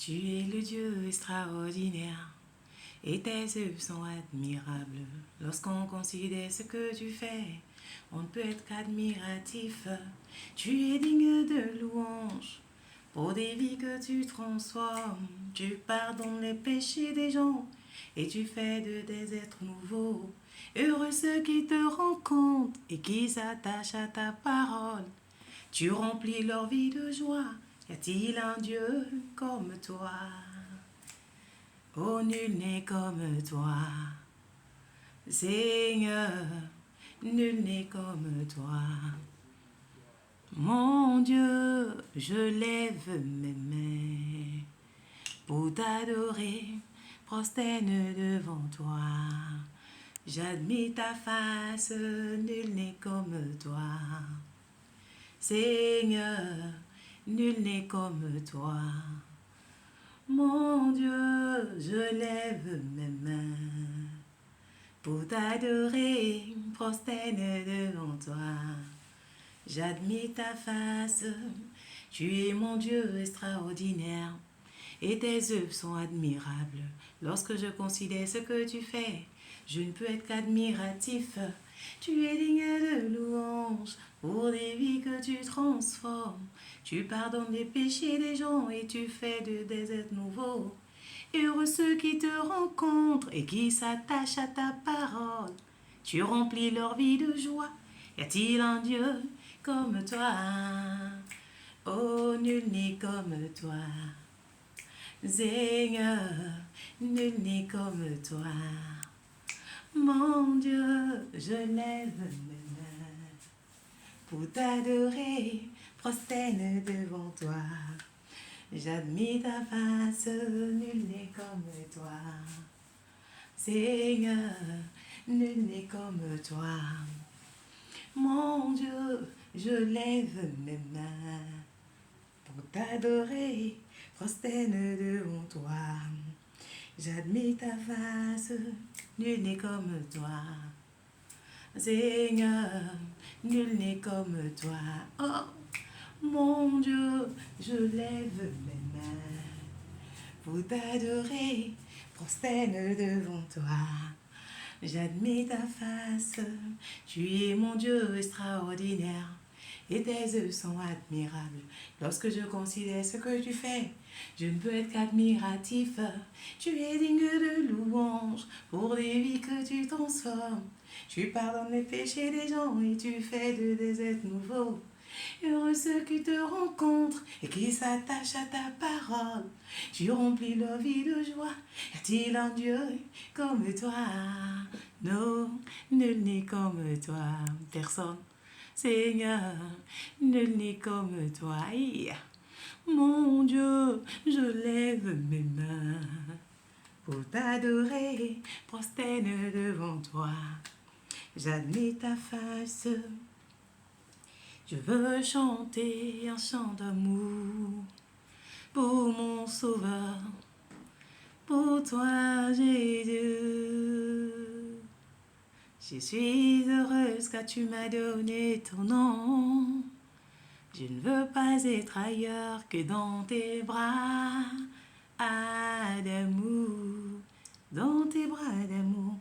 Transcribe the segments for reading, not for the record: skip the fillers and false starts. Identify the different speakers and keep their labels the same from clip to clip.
Speaker 1: Tu es le Dieu extraordinaire et tes œuvres sont admirables. Lorsqu'on considère ce que tu fais, on ne peut être qu'admiratif. Tu es digne de louange pour des vies que tu transformes. Tu pardonnes les péchés des gens et tu fais des êtres nouveaux. Heureux ceux qui te rencontrent et qui s'attachent à ta parole. Tu remplis leur vie de joie. Y a-t-il un Dieu comme toi? Oh, nul n'est comme toi. Seigneur, nul n'est comme toi. Mon Dieu, je lève mes mains pour t'adorer, prosterne devant toi. J'admire ta face, nul n'est comme toi. Seigneur, nul n'est comme toi. Mon Dieu, je lève mes mains pour t'adorer, prosterne devant toi. J'admire ta face, tu es mon Dieu extraordinaire et tes œuvres sont admirables. Lorsque je considère ce que tu fais, je ne peux être qu'admiratif. Tu es digne de louange pour des vies que tu transformes. Tu pardonnes les péchés des gens et tu fais des êtres nouveaux. Heureux ceux qui te rencontrent et qui s'attachent à ta parole. Tu remplis leur vie de joie. Y a-t-il un Dieu comme toi? Oh, nul n'est comme toi. Seigneur, nul n'est comme toi. Mon Dieu, je lève mes mains pour t'adorer, prosterne devant toi. J'admire ta face, nul n'est comme toi. Seigneur, nul n'est comme toi. Mon Dieu, je lève mes mains pour t'adorer, prosterne devant toi. J'admire ta face, nul n'est comme toi. Seigneur, nul n'est comme toi. Oh, mon Dieu, je lève mes mains pour t'adorer, prosterne devant toi. J'admire ta face, tu es mon Dieu extraordinaire et tes œuvres sont admirables. Lorsque je considère ce que tu fais, je ne peux être qu'admiratif. Tu es digne de louange pour des vies que tu transformes. Tu pardonnes les péchés des gens et tu fais des êtres nouveaux. Heureux ceux qui te rencontrent et qui s'attachent à ta parole. Tu remplis leur vie de joie. Y a-t-il un Dieu comme toi? Non, nul n'est comme toi. Personne. Seigneur, nul n'est comme toi. Aïe. Mon Dieu, je lève mes mains pour t'adorer, prosterne devant toi. J'admire ta face. Je veux chanter un chant d'amour pour mon sauveur, pour toi Jésus. Je suis heureuse car tu m'as donné ton nom. Je ne veux pas être ailleurs que dans tes bras d'amour, dans tes bras d'amour.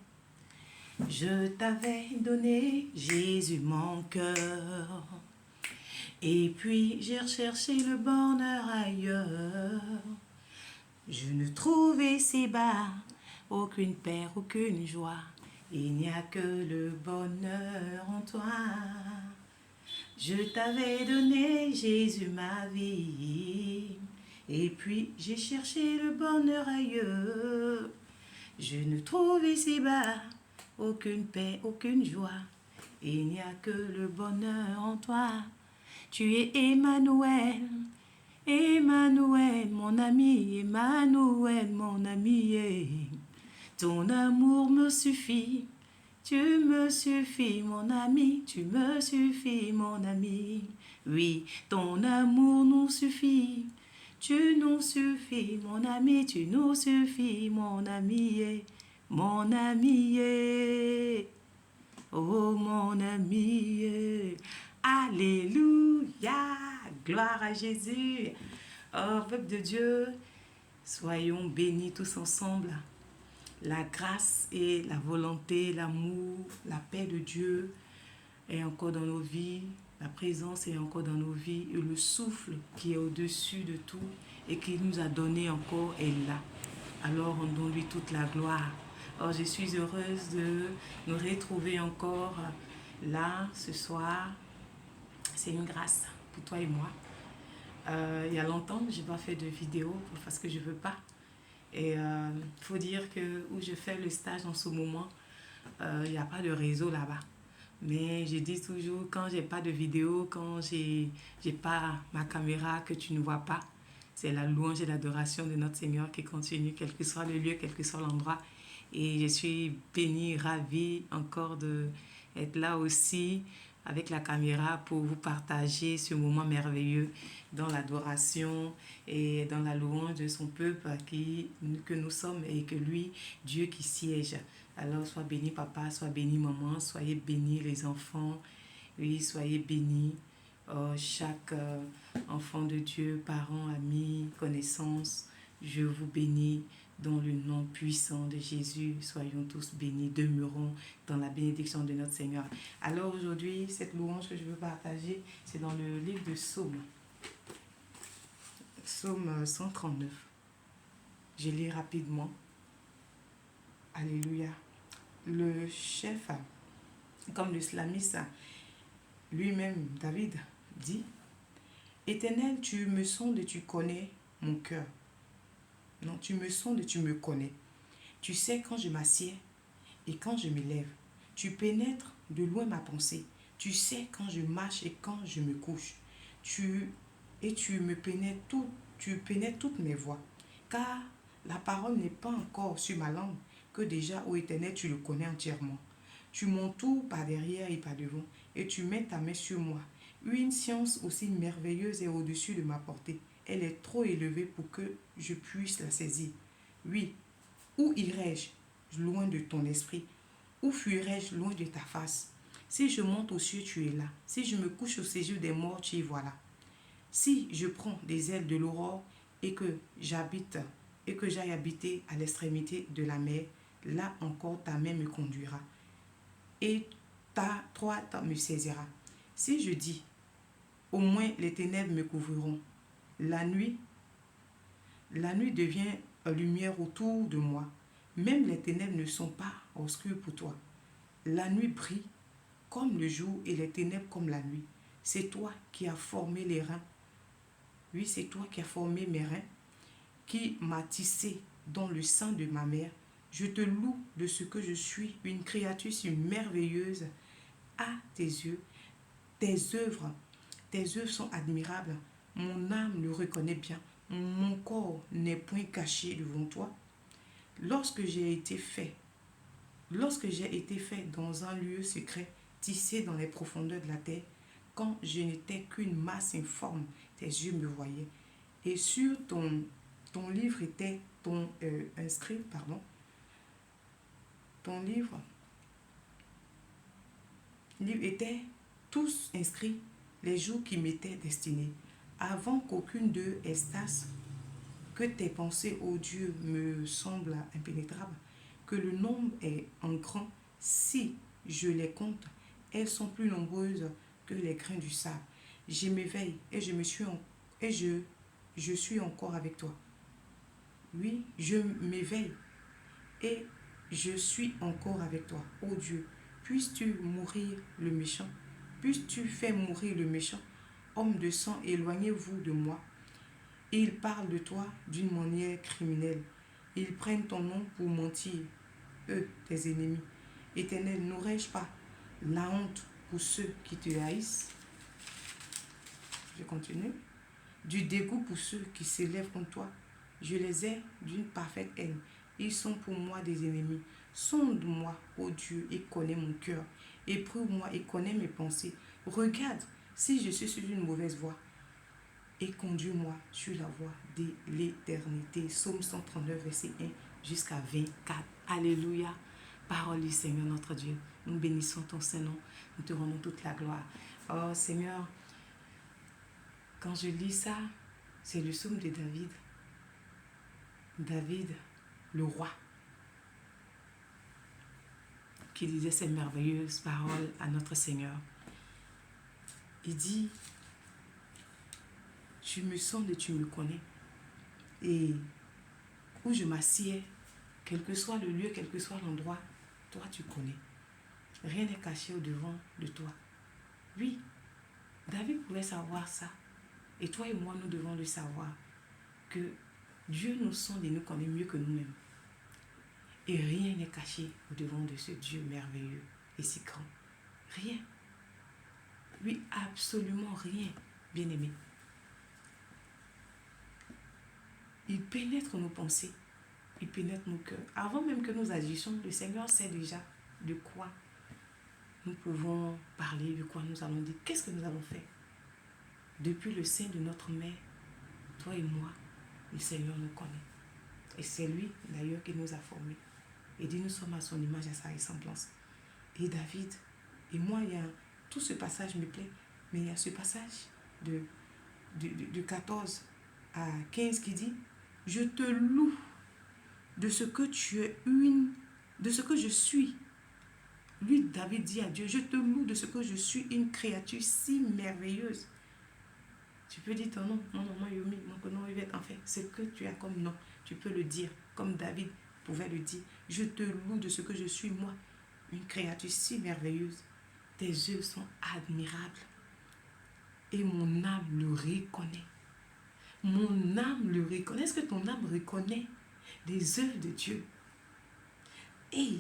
Speaker 1: Je t'avais donné Jésus mon cœur. Et puis j'ai recherché le bonheur ailleurs. Je ne trouvais ici-bas aucune paix, aucune joie. Il n'y a que le bonheur en toi. Je t'avais donné Jésus ma vie. Et puis j'ai cherché le bonheur ailleurs. Je ne trouve ici-bas aucune paix, aucune joie. Il n'y a que le bonheur en toi. Tu es Emmanuel, Emmanuel, mon ami, Emmanuel, mon ami. Ton amour me suffit, tu me suffis, mon ami, tu me suffis, mon ami. Oui, ton amour nous suffit, tu nous suffis, mon ami, tu nous suffis, mon ami, mon ami. Oh, mon ami. Alléluia, gloire à Jésus. Oh, peuple de Dieu, Soyons bénis tous ensemble. La grâce et la volonté, l'amour, la paix de Dieu est encore dans nos vies. La présence est encore dans nos vies. Et le souffle qui est au-dessus de tout et qui nous a donné encore est là. Alors rendons-lui toute la gloire. Alors je suis heureuse de nous retrouver encore là ce soir. C'est une grâce pour toi et moi. Il y a longtemps que je n'ai pas fait de vidéo parce que je ne veux pas. Et il faut dire que où je fais le stage en ce moment, il n'y a pas de réseau là-bas. Mais je dis toujours, quand j'ai pas de vidéo, quand j'ai pas ma caméra que tu ne vois pas, c'est la louange et l'adoration de notre Seigneur qui continue, quel que soit le lieu, quel que soit l'endroit. Et je suis bénie, ravie encore d'être là aussi avec la caméra pour vous partager ce moment merveilleux dans l'adoration et dans la louange de son peuple que nous sommes et que lui, Dieu qui siège. Alors sois béni papa, sois béni maman, soyez bénis les enfants, oui, soyez bénis chaque enfant de Dieu, parents, amis, connaissances, je vous bénis dans le nom puissant de Jésus. Soyons tous bénis, demeurons dans la bénédiction de notre Seigneur. Alors aujourd'hui, cette louange que je veux partager, c'est dans le livre de Psaume. Psaume 139. Je lis rapidement. Alléluia. Le chef, comme le slamiste lui-même, David, dit: Éternel, tu me sondes et tu connais mon cœur. Non, tu me sondes et tu me connais. Tu sais quand je m'assieds et quand je me lève. Tu pénètres de loin ma pensée. Tu sais quand je marche et quand je me couche. Tu me pénètres tu pénètres toutes mes voies. Car la parole n'est pas encore sur ma langue, que déjà, ô Éternel, tu le connais entièrement. Tu m'entoures par derrière et par devant, et tu mets ta main sur moi. Une science aussi merveilleuse est au-dessus de ma portée. Elle est trop élevée pour que je puisse la saisir. Oui, où irai-je loin de ton esprit? Où fuirai-je loin de ta face? Si je monte aux cieux, tu es là. Si je me couche au séjour des morts, tu y voilà. Si je prends des ailes de l'aurore et que j'aille habiter à l'extrémité de la mer, là encore ta main me conduira et ta droite me saisira. Si je dis, au moins les ténèbres me couvriront, la nuit devient lumière autour de moi. Même les ténèbres ne sont pas obscures pour toi. La nuit brille comme le jour et les ténèbres comme la nuit. C'est toi qui as formé les reins. Oui, c'est toi qui as formé mes reins, qui m'as tissé dans le sein de ma mère. Je te loue de ce que je suis, une créature si merveilleuse à tes yeux. Tes œuvres sont admirables. Mon âme le reconnaît bien. Mon corps n'est point caché devant toi. Lorsque j'ai été fait dans un lieu secret, tissé dans les profondeurs de la terre, quand je n'étais qu'une masse informe, tes yeux me voyaient. Et sur ton livre était inscrit, ton livre était tous inscrits les jours qui m'étaient destinés, avant qu'aucune d'eux estasse, que tes pensées, ô Dieu, me semblent impénétrables, que le nombre est en grand, si je les compte, elles sont plus nombreuses que les grains du sable. Je m'éveille et je suis encore avec toi. Oui, je m'éveille et je suis encore avec toi. Ô Dieu, puisses-tu mourir le méchant, puisses-tu faire mourir le méchant, homme de sang, éloignez-vous de moi. Ils parlent de toi d'une manière criminelle. Ils prennent ton nom pour mentir, eux, tes ennemis. Éternel, n'aurais-je pas la honte pour ceux qui te haïssent? Je continue. Du dégoût pour ceux qui s'élèvent contre toi. Je les ai d'une parfaite haine. Ils sont pour moi des ennemis. Sonde-moi, ô Dieu, et connais mon cœur. Éprouve-moi et connais mes pensées. Regarde si je suis sur une mauvaise voie. Et conduis-moi sur la voie de l'éternité. Psaume 139, verset 1 jusqu'à 24. Alléluia. Parole du Seigneur notre Dieu. Nous bénissons ton Saint-Nom. Nous te rendons toute la gloire. Oh Seigneur, quand je lis ça, c'est le psaume de David. David, le roi, qui disait ces merveilleuses paroles à notre Seigneur. Il dit, tu me sondes et tu me connais. Et où je m'assieds, quel que soit le lieu, quel que soit l'endroit, toi tu connais. Rien n'est caché au-devant de toi. Oui, David pouvait savoir ça. Et toi et moi, nous devons le savoir. Que Dieu nous sonde et nous connaît mieux que nous-mêmes. Et rien n'est caché au-devant de ce Dieu merveilleux et si grand. Rien. Oui, absolument rien, bien-aimé. Il pénètre nos pensées. Il pénètre nos cœurs. Avant même que nous agissions, le Seigneur sait déjà de quoi nous pouvons parler, de quoi nous allons dire. Qu'est-ce que nous allons faire? Depuis le sein de notre mère, toi et moi, le Seigneur nous connaît. Et c'est lui, d'ailleurs, qui nous a formés. Et dit, nous sommes à son image, à sa ressemblance. Et David, et moi, il y a tout ce passage me plaît, mais il y a ce passage de 14 à 15 qui dit, je te loue de ce que tu es de ce que je suis. Lui, David dit à Dieu, je te loue de ce que je suis une créature si merveilleuse. Tu peux dire ton nom, mon nom Yomi, mon prénom Yvette, en fait, c'est que tu as comme nom. Tu peux le dire, comme David pouvait le dire. Je te loue de ce que je suis, moi, une créature si merveilleuse. Tes yeux sont admirables. Et mon âme le reconnaît. Mon âme le reconnaît. Est-ce que ton âme reconnaît les œuvres de Dieu? Et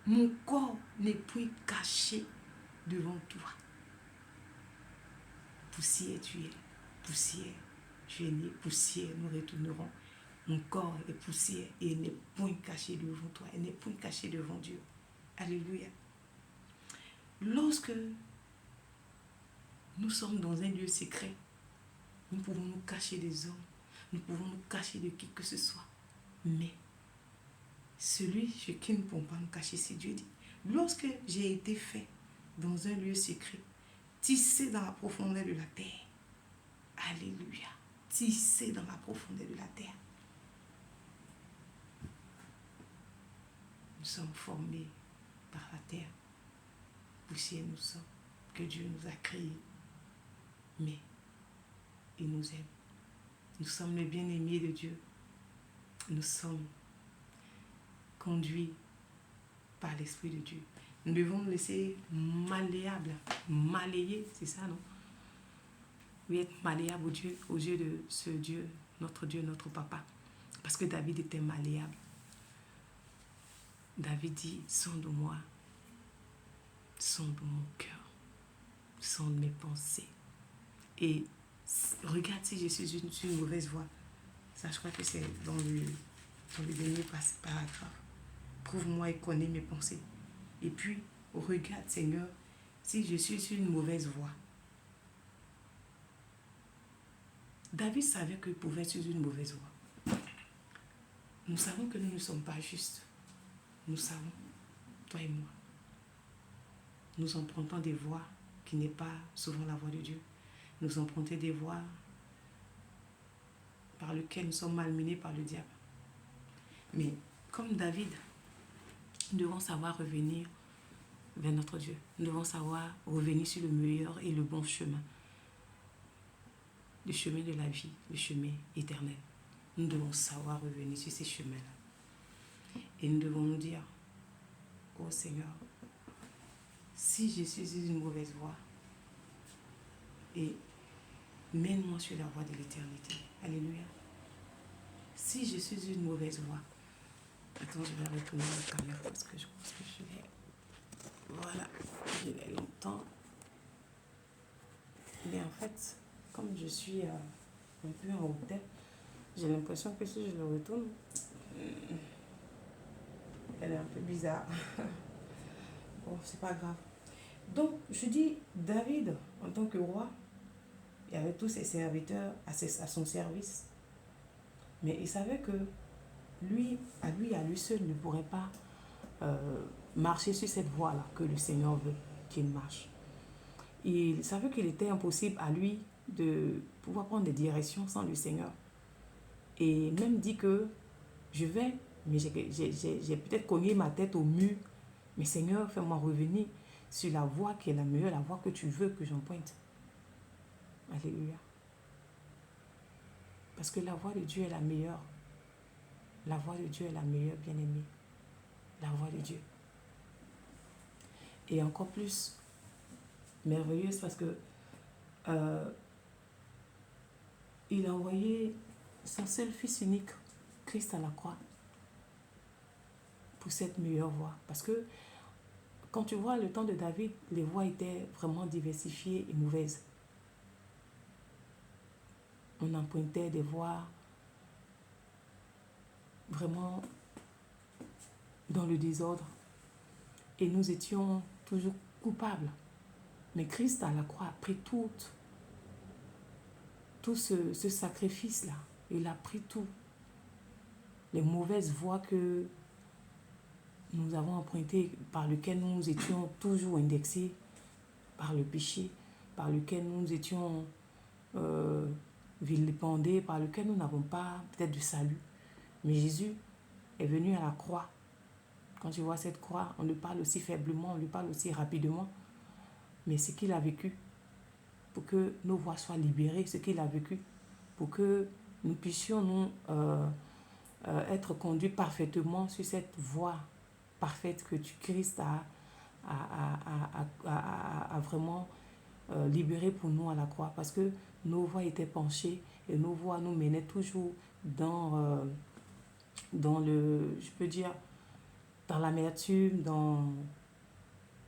Speaker 1: mon corps n'est plus caché devant toi. Poussière tu es. Poussière. Tu es né. Poussière, nous retournerons. Mon corps est poussière et il n'est point caché devant toi. Il n'est point caché devant Dieu. Alléluia. Lorsque nous sommes dans un lieu secret, nous pouvons nous cacher des hommes, nous pouvons nous cacher de qui que ce soit. Mais celui chez qui nous ne pouvons pas nous cacher, c'est Dieu dit. Lorsque j'ai été fait dans un lieu secret, tissé dans la profondeur de la terre, alléluia, tissé dans la profondeur de la terre, nous sommes formés par la terre. Poussière nous sommes, que Dieu nous a créés. Mais il nous aime. Nous sommes les bien-aimés de Dieu. Nous sommes conduits par l'Esprit de Dieu. Nous devons nous laisser malléables, malayer, c'est ça, non? Oui, être malléable aux yeux de ce Dieu, notre papa. Parce que David était malléable. David dit, sonde-moi, sonde mon cœur, sonde mes pensées. Et regarde si je suis une mauvaise voie. Ça, je crois que c'est dans le dernier paragraphe. Prouve-moi et connais mes pensées. Et puis, regarde, Seigneur, si je suis sur une mauvaise voie. David savait qu'il pouvait être sur une mauvaise voie. Nous savons que nous ne sommes pas justes. Nous savons, toi et moi. Nous empruntons des voies qui n'est pas souvent la voie de Dieu. Nous empruntons des voies par lesquelles nous sommes malmenés par le diable. Mais comme David, nous devons savoir revenir vers notre Dieu. Nous devons savoir revenir sur le meilleur et le bon chemin. Le chemin de la vie, le chemin éternel. Nous devons savoir revenir sur ces chemins-là. Et nous devons nous dire, oh Seigneur, si je suis sur une mauvaise voie, et mène-moi sur la voie de l'éternité. Alléluia. Si je suis sur une mauvaise voie, attends, je vais retourner la caméra parce que je pense que je l'ai. Voilà, je l'ai longtemps. Mais en fait, comme je suis un peu en hauteur, j'ai l'impression que si je le retourne, elle est un peu bizarre. Bon, c'est pas grave. Donc, je dis, David, en tant que roi, il y avait tous ses serviteurs à son service. Mais il savait que lui, à lui seul, ne pourrait pas marcher sur cette voie-là que le Seigneur veut qu'il marche. Il savait qu'il était impossible à lui de pouvoir prendre des directions sans le Seigneur. Et même dit que je vais, mais j'ai peut-être cogné ma tête au mur. Mais Seigneur, fais-moi revenir sur la voie qui est la meilleure, la voie que tu veux que j'emprunte. Alléluia. Parce que la voie de Dieu est la meilleure. La voie de Dieu est la meilleure, bien-aimée. La voie de Dieu. Et encore plus merveilleuse parce que il a envoyé son seul fils unique, Christ à la croix, pour cette meilleure voie. Parce que quand tu vois le temps de David, les voies étaient vraiment diversifiées et mauvaises. On empruntait des voies vraiment dans le désordre. Et nous étions toujours coupables. Mais Christ à la croix a pris tout ce sacrifice-là. Il a pris tout. Les mauvaises voies que nous avons empruntées, par lesquelles nous étions toujours indexés par le péché, par lequel nous étions vilipendés, par lequel nous n'avons pas peut-être de salut. Mais Jésus est venu à la croix. Quand tu vois cette croix, on le parle aussi faiblement, on le parle aussi rapidement. Mais ce qu'il a vécu, pour que nos voix soient libérées, ce qu'il a vécu, pour que nous puissions nous être conduits parfaitement sur cette voie parfaite que Christ a vraiment libérée pour nous à la croix. Parce que nos voix étaient penchées et nos voix nous menaient toujours dans le, je peux dire, dans l'amertume, dans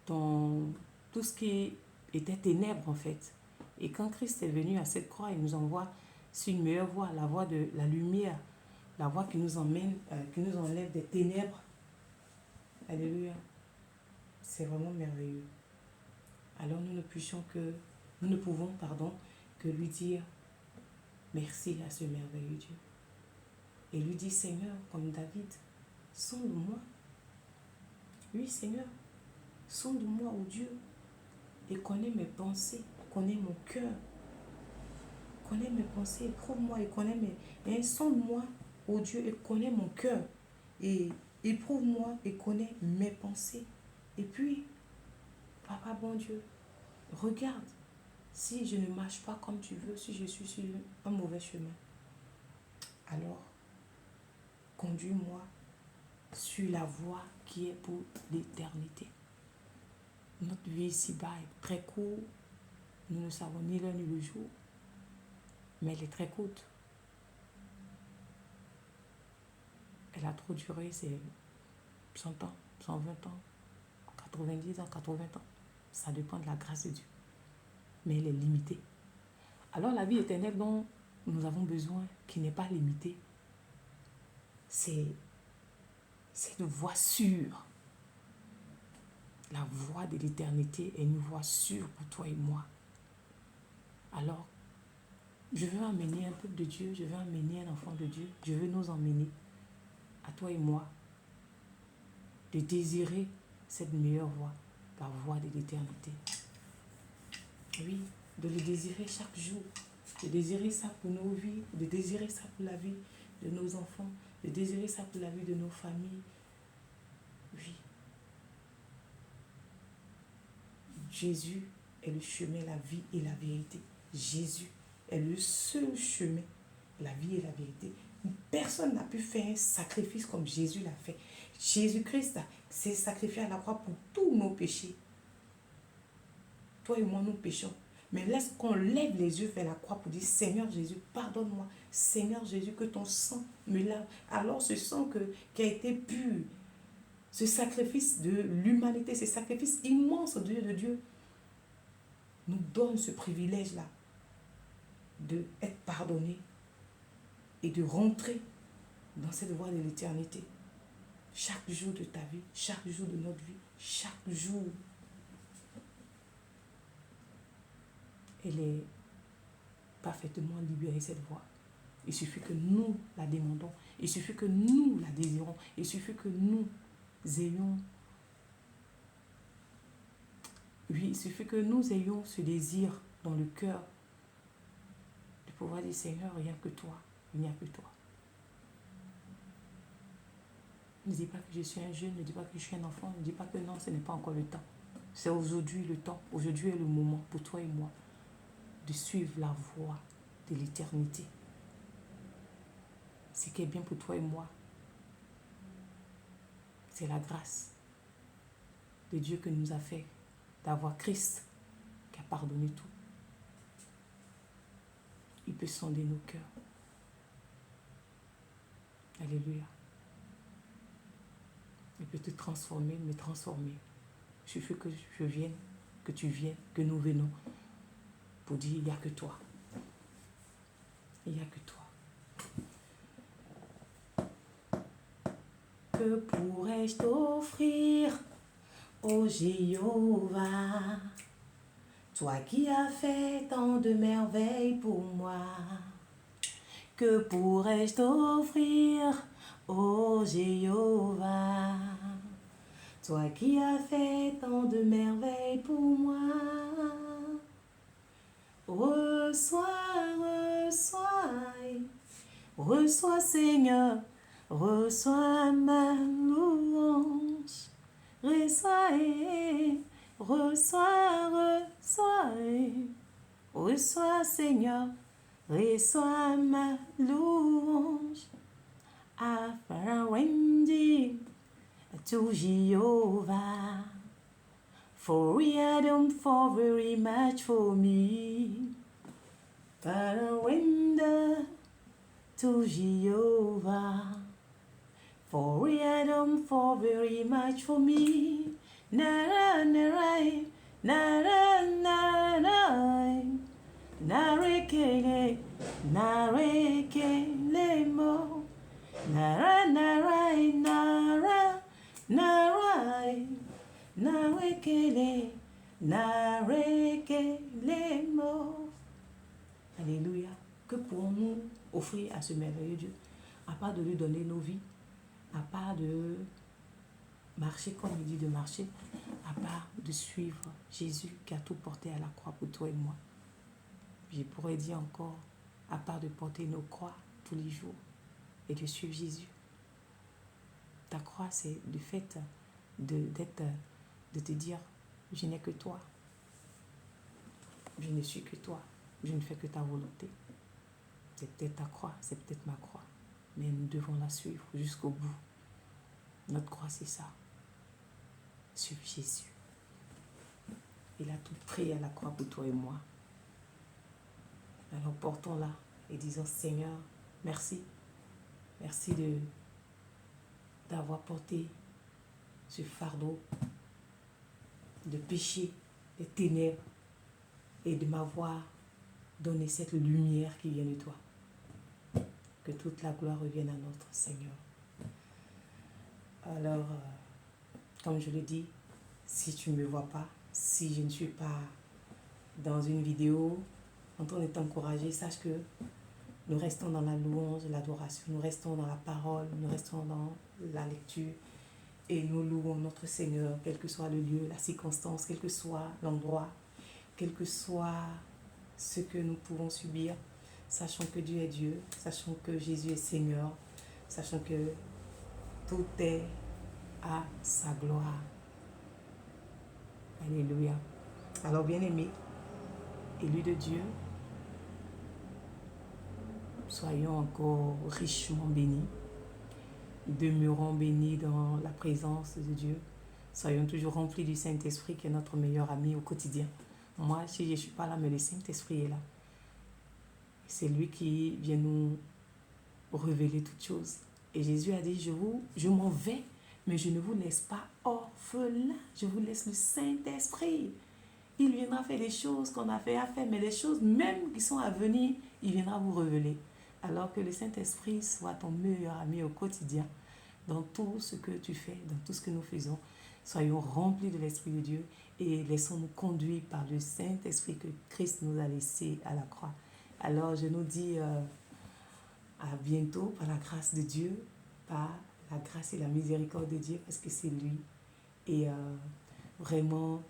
Speaker 1: tout ce qui était ténèbres en fait. Et quand Christ est venu à cette croix, il nous envoie sur une meilleure voie, la voie de la lumière, la voie qui nous emmène, qui nous enlève des ténèbres. Alléluia. C'est vraiment merveilleux. Alors nous ne pouvons que lui dire merci à ce merveilleux Dieu. Et lui dire, Seigneur, comme David, sonde-moi. Oui, Seigneur, sonde-moi, ô Dieu, et connais mes pensées, connais mon cœur, connais mes pensées, éprouve-moi et connais et sonde-moi, ô Dieu, et connais mon cœur, et éprouve-moi et connais mes pensées. Et puis, Papa bon Dieu, regarde si je ne marche pas comme tu veux, si je suis sur un mauvais chemin. Alors, conduis-moi sur la voie qui est pour l'éternité. Notre vie ici-bas est très courte. Nous ne savons ni l'heure ni le jour, mais elle est très courte. Elle a trop duré, c'est 100 ans, 120 ans, 90 ans, 80 ans. Ça dépend de la grâce de Dieu. Mais elle est limitée. Alors la vie éternelle dont nous avons besoin, qui n'est pas limitée, c'est une voie sûre. La voie de l'éternité est une voie sûre pour toi et moi. Alors, je veux emmener un peuple de Dieu, je veux emmener un enfant de Dieu, je veux nous emmener, à toi et moi, de désirer cette meilleure voie, la voie de l'éternité. Oui, de le désirer chaque jour, de désirer ça pour nos vies, de désirer ça pour la vie de nos enfants, de désirer ça pour la vie de nos familles. Oui. Jésus est le chemin, la vie et la vérité. Jésus est le seul chemin, la vie et la vérité. Personne n'a pu faire un sacrifice comme Jésus l'a fait. Jésus-Christ s'est sacrifié à la croix pour tous nos péchés. Toi et moi, nous péchons. Mais laisse qu'on lève les yeux vers la croix pour dire, Seigneur Jésus, pardonne-moi. Seigneur Jésus, que ton sang me lave. Alors ce sang qui a été pur, ce sacrifice de l'humanité, ce sacrifice immense de Dieu, nous donne ce privilège-là d'être pardonné et de rentrer dans cette voie de l'éternité. Chaque jour de ta vie, chaque jour de notre vie, chaque jour, elle est parfaitement libérée, cette voie. Il suffit que nous la demandons, il suffit que nous la désirons, il suffit que nous ayons, oui, il suffit que nous ayons ce désir dans le cœur de pouvoir dire, Seigneur, rien que toi, il n'y a que toi.
Speaker 2: Ne dis pas que je suis un jeune, ne dis pas que je suis un enfant, ne dis pas que non, ce n'est pas encore le temps. C'est aujourd'hui le temps. Aujourd'hui est le moment pour toi et moi de suivre la voie de l'éternité. Ce qui est bien pour toi et moi, c'est la grâce de Dieu que nous a fait d'avoir Christ qui a pardonné tout. Il peut sonder nos cœurs. Alléluia. Il peut te transformer, me transformer. Il suffit que je vienne, que tu viennes, que nous venons pour dire il n'y a que toi. Il n'y a que toi. Que pourrais-je t'offrir, ô Jéhovah, toi qui as fait tant de merveilles pour moi? Que pourrais-je t'offrir, ô Jéhovah, toi qui as fait tant de merveilles pour moi? Reçois, reçois, reçois Seigneur, reçois ma louange. Reçois, reçois, reçois, reçois Seigneur, reçois ma louange. Afarawendi to Jehovah, for he had done for very much for me. Farewenda to Jehovah, for he had done for very much for me. Nara, nara, nara, nara, narekele, narekele mo. Nara, nara, nara, nara, narekele, narekele mo. Alléluia. Que pourrons-nous offrir à ce merveilleux Dieu, à part de lui donner nos vies, à part de marcher comme il dit de marcher, à part de suivre Jésus qui a tout porté à la croix pour toi et moi. Je pourrais dire encore, à part de porter nos croix tous les jours et de suivre Jésus. Ta croix, c'est le fait de te dire, je n'ai que toi. Je ne suis que toi. Je ne fais que ta volonté. C'est peut-être ta croix, c'est peut-être ma croix. Mais nous devons la suivre jusqu'au bout. Notre croix, c'est ça. Suivre Jésus. Il a tout pris à la croix pour toi et moi. Alors portons-la et disons, Seigneur, merci. Merci d'avoir porté ce fardeau de péché, de ténèbres et de m'avoir donné cette lumière qui vient de toi. Que toute la gloire revienne à notre Seigneur. Alors, comme je le dis, si tu ne me vois pas, si je ne suis pas dans une vidéo, quand on est encouragé, sache que nous restons dans la louange, l'adoration, nous restons dans la parole, nous restons dans la lecture et nous louons notre Seigneur, quel que soit le lieu, la circonstance, quel que soit l'endroit, quel que soit ce que nous pouvons subir. Sachons que Dieu est Dieu, sachons que Jésus est Seigneur, sachons que tout est à sa gloire. Alléluia. Alors bien-aimés, élus de Dieu, soyons encore richement bénis, demeurons bénis dans la présence de Dieu, soyons toujours remplis du Saint-Esprit qui est notre meilleur ami au quotidien. Moi, si je ne suis pas là, mais le Saint-Esprit est là. C'est lui qui vient nous révéler toutes choses. Et Jésus a dit, je m'en vais, mais je ne vous laisse pas orphelins, je vous laisse le Saint-Esprit. Il viendra faire les choses qu'on a fait à faire, mais les choses même qui sont à venir, il viendra vous révéler. Alors que le Saint-Esprit soit ton meilleur ami au quotidien, dans tout ce que tu fais, dans tout ce que nous faisons. Soyons remplis de l'Esprit de Dieu et laissons-nous conduire par le Saint-Esprit que Christ nous a laissé à la croix. Alors je nous dis à bientôt par la grâce de Dieu, par la grâce et la miséricorde de Dieu, parce que c'est lui. Et vraiment,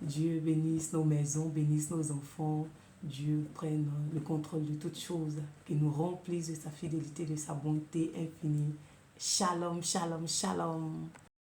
Speaker 2: Dieu bénisse nos maisons, bénisse nos enfants. Dieu prenne le contrôle de toutes choses, qu'il nous remplisse de sa fidélité, de sa bonté infinie. Shalom, shalom, shalom.